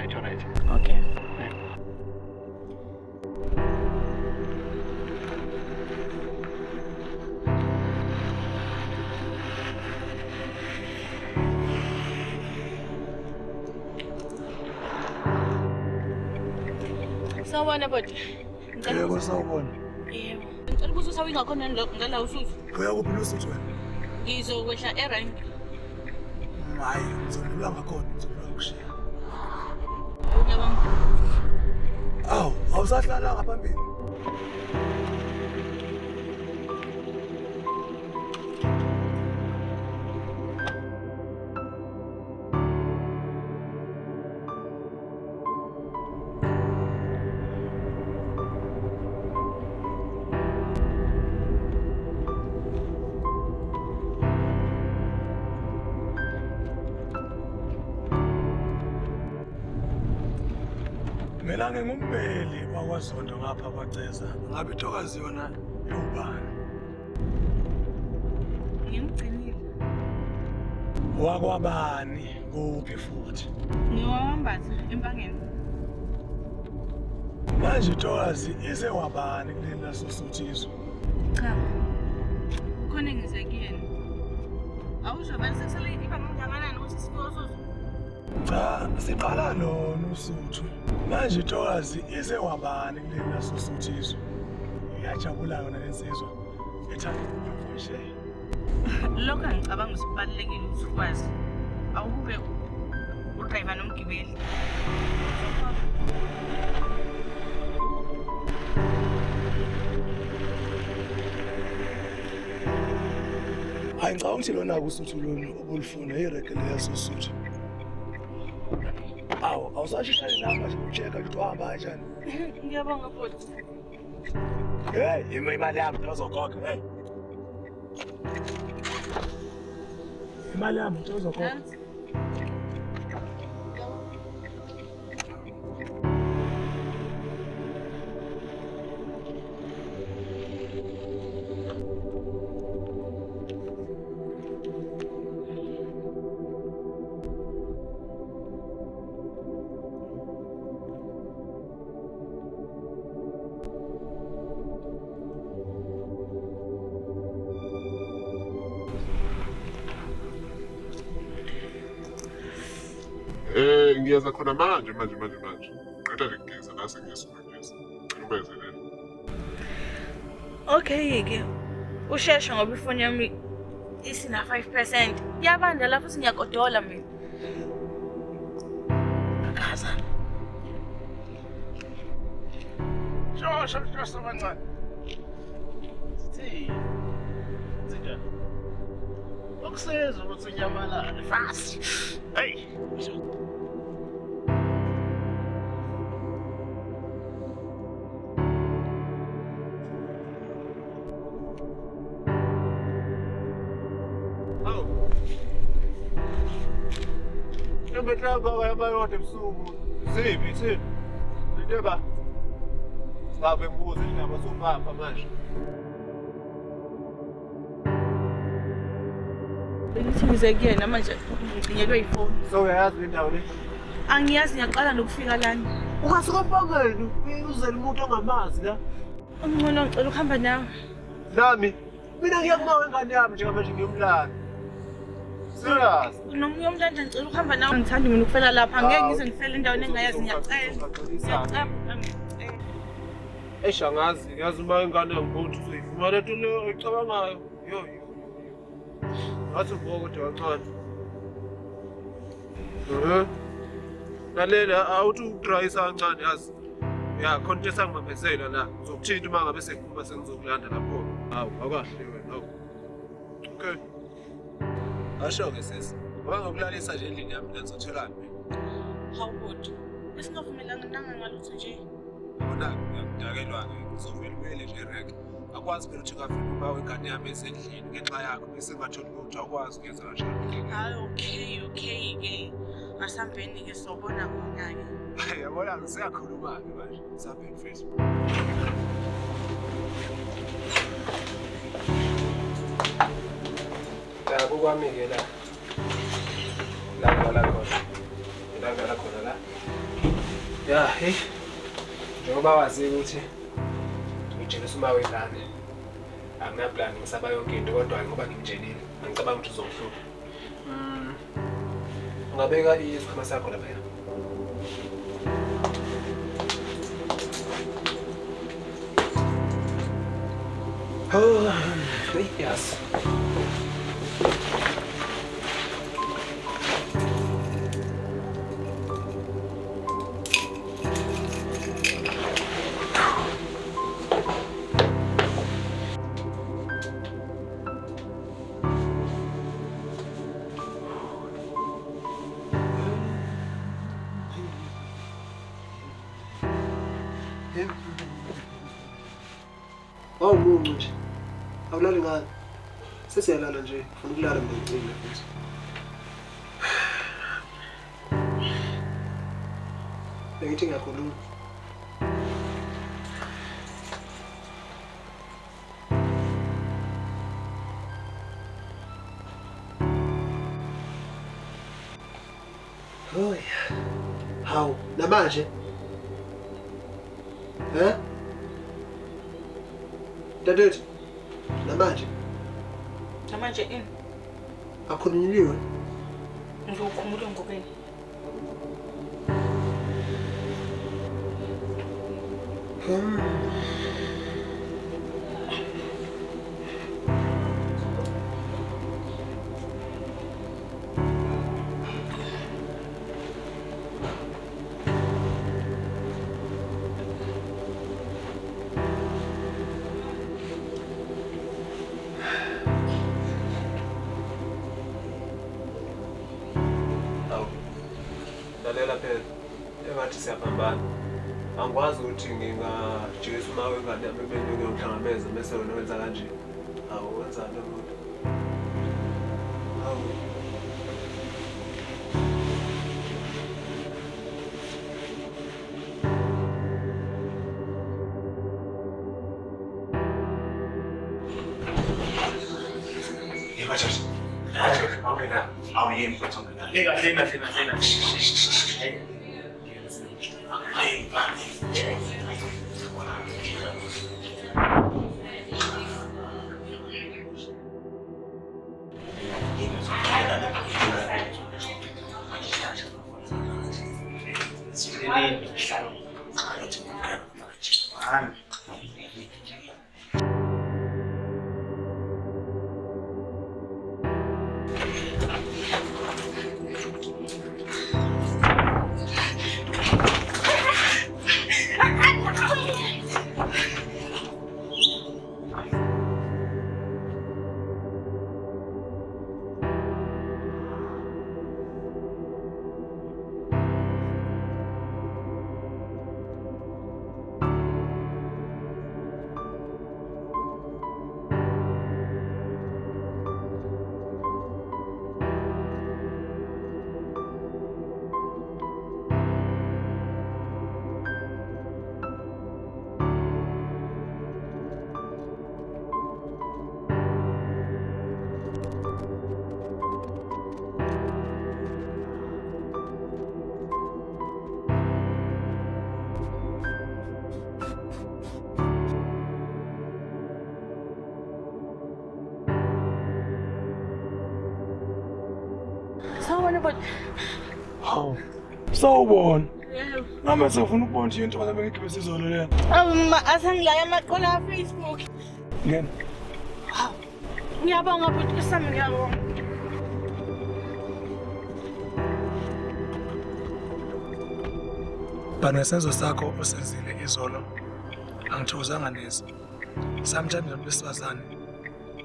Alright. Okay. Sawubona bodi. Yebo sawubona. Yebo. Ngicela ukuthi usawi ngakhona ngala usuzu. Uyakuphi nosuthi wena? Ngizokwehla erank. Hayi, ngizodlula ngakhona, ngizodlula kushiya. Ngiyabonga. Awu, awusahlalanga phambili. Mina ngingummeli wakwaZondo ngapha kwaceza. Ngabe ithokazi yona yobani? Ngimgcinile. Wakwabani kuphi futhi? Ngiwambatha empangeni. Manje ithokazi ize wabani kuleli lasosuthiswa? Cha. Khona ngizekuyena. Awuzobani sekusele iba ngingakanani ukuthi sifike usuzu? Cha, siqala lona usuthu. Manje ithokazi ize wabani kuleli lasosuthiswa? Iyajabula yona lensizwa. Ethanda ukuvushe. Lokho angicabanga ukubalekile ukuthi ukwazi. Awube udriver nomgibeli. Hayi ngicabanga ukuthi lona kusuthu lona obulifuna irekele yasosuthu. Awu, awusashishane nami manje ucheck ukuthi uhamba kanjani. Ngiyabonga bodi. Hey, imali yami uzokhokha, hey. Imali yami uzokhokha. Ngiyaza khona manje. Qeda nje ngigeza la sengiyasubenzisa. Ngibezele. Okay-ke. Usheshe ngoba ifoni yami isina 5%. Yabanda lapho singiyakodola mina. Akaza. Shosha sobancane. Sithi. Sija. Ukuseza ukuthi unyamalale fast. Hey. Betraba bayote ebusuku zipi thina indaba sabe mbuzo indaba sompapha manje Bengithi ngizekuyena manje ngigcinelwe ifoni. so uyayazi indawo le Angiyazi ngiyaqala nokufika lana. ungasuka mpangeni uzele umuntu ongamazi la Ungcono ngicela ukuhamba nawe. nami mina ngiyakumawa ingane yami njengamanje ngiyomlanda serious Nomunye umntwana ngicela ukuhamba nawe. Ngithanda mina ukufela lapha. Ngeke ngize ngifele endaweni engayazi ngiyacela. Ngiyacela. eshangazi ngiyazi uma ingane yangibuthi uzoyifumana into le oyicabangayo yo ngathi uvuka kodwa kancane lalela awuthi udrayisa kancane yazi ya khona into esangimamezela la ngizokuthinta uma ngabe sekuphuma sengizokulanda lapho hawu akahle wena hawu okay asho-ke sesi wangokulalisa nje endlini yami ngizotholani Hawu kodwa. Esingavumelanga ngalutho nje. Bona ngiyakudakelwa-ke ngizovela ubuyele nje erek akwazi phela ukuthi ungafika uba wengane yami esendlini ngenxa yakho bese ngingatholi ukuthi awukwazi ukuyenza kanjani. Hayi okay-ke. Masihambeni-ke sobona khona-ke. Yabona siyakhuluma-ke manje sihambeni mfethu. Kukwami-ke la ngala khona la. Ya, hey. Njengoba wazi ukuthi ngitshela uma wengane. Angina-plan ngisaba yonke into kodwa ngoba ngimtshelile angicabanga ukuthi uzomhlupha. Ungabeka isikhwama sakho lapha. Oh, yes. Oh, muncu nje. Awulali ngani? Sesiyalala nje. Ufuna ukulala mina ngicile futhi. Bengithi ngiyakhuluma. Oh yeah. Hawu, namanje? Dadethu, namanje? Namanje ini? Akhulunyiliwe? Ngizokhumula ngokweni. Lalela phela engathi siyabambana angikwazi ukuthi ngingajikisa uma wengane yami bebe ngiyomhlangabeza bese wena wenza kanje awu wenzani umuntu awu Bacaş. Aferin. Abi yeni bacaş. Lega. Hayır. Hawu. Sawubona. Yebo. Nami sefuna ukubona nje into ngabe ngigibese izolo lena. Asengilaya amaqola ka-Facebook. Ngene. Hawu. Ngiyabonga futhi sami ngiyabonga. Bana senzo sakho osenzile izolo. Angithozanga neze. Sometimes besifazane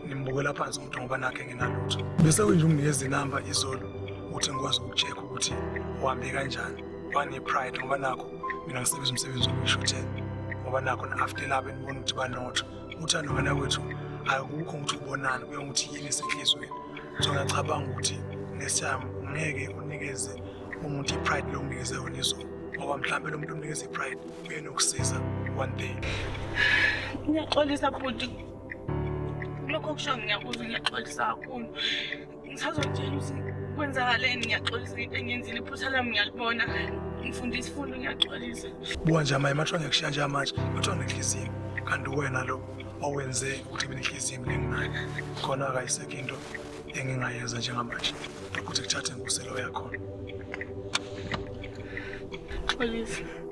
nimbukela phansi umuntu ngoba nakhe nginalutho. Bese kunje unginikeza inamba izolo ukuthi ngikwazi ukucheck ukuthi uhambe kanjani. Wani pride ngoba nakho mina ngisebenza umsebenzi wokushutela. Ngoba nakho na after lapho ngibona ukuthi banotho. Uthando ngana kwethu akukho ukuthi ubonana kuye ukuthi yini esenhlizweni. So ngiyacabanga ukuthi next time ngeke unikeze umuntu ipride lo unginikeze yona izolo. Ngoba mhlambe lo muntu omnikeza ipride uyenokusiza one day. Ngiyaxolisa futhi. Lokho kusho ngiyakuzwa ngiyaxolisa kakhulu. Ngisazotshela ukuthi kwenzakaleni ngiyaxolisa into engiyenzile iphutha lami ngiyalibona. ngifunda isifundo ngiyaxolisa. Buka nje amaye mathiwa ngiyakushiya nje manje kuthiwa nginenhliziyo kanti wena lo owenze ukuthi mina inhliziyo nginayo khona akayisekho into engingayenza njengamanje ukuthi kuthathe nguselo yakhona. Xolisa.